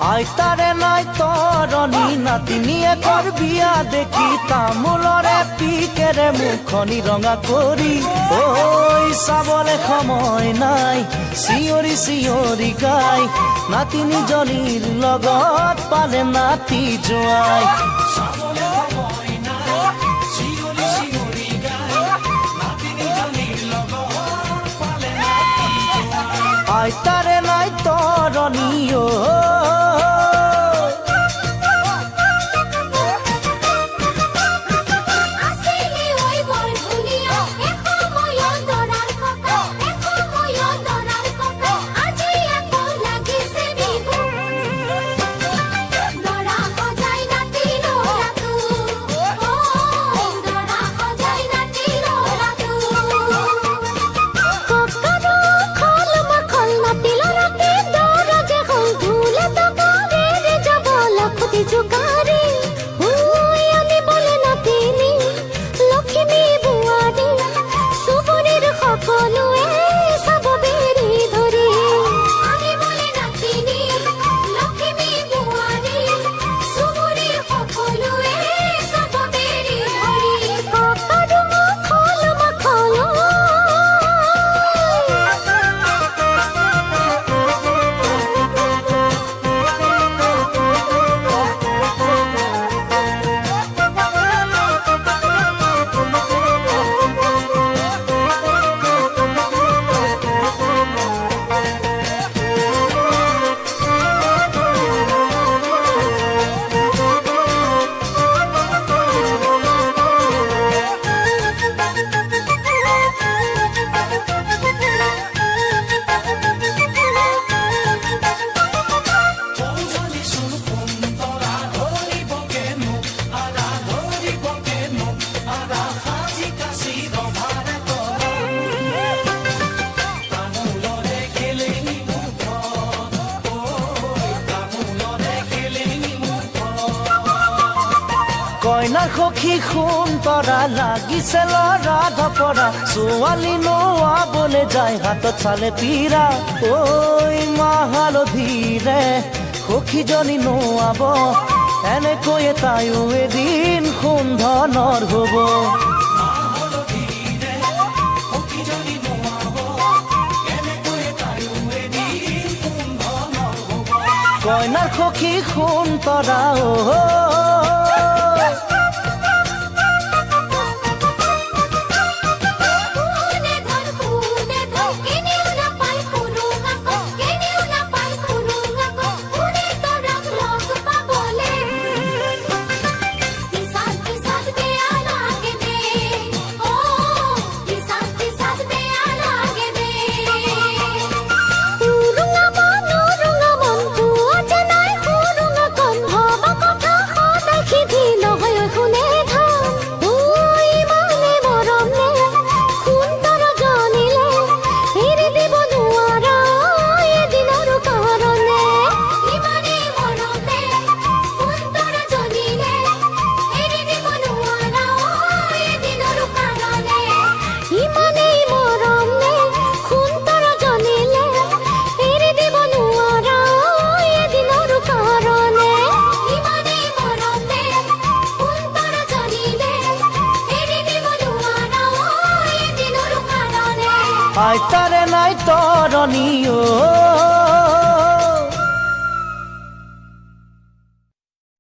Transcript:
আইতাৰে নাই তৰণি নাতিনীয়ে কৰ বিয়া দেখি তামোলৰে পিকেৰে মুখনি ৰঙা কৰি ঐ চাবলে সময় নাই চিঞৰি চিঞৰি গাই নাতিনীজনীৰ লগত পালে নাতি জোঁৱাই আইতাৰে নাই তৰণি কইনাৰ সখী সুন্তৰা লাগিছে লৰা ধপৰা ছোৱালী নোৱাবলে যায় হাতত চালে পীৰা ঐ মাহালধিৰে সখীজনী নোৱাব এনেকৈয়ে তাইও এদিন সুন্ধনৰ হ'ব কইনাৰ সখী সুন্তৰা আইতাৰে নাই তৰণি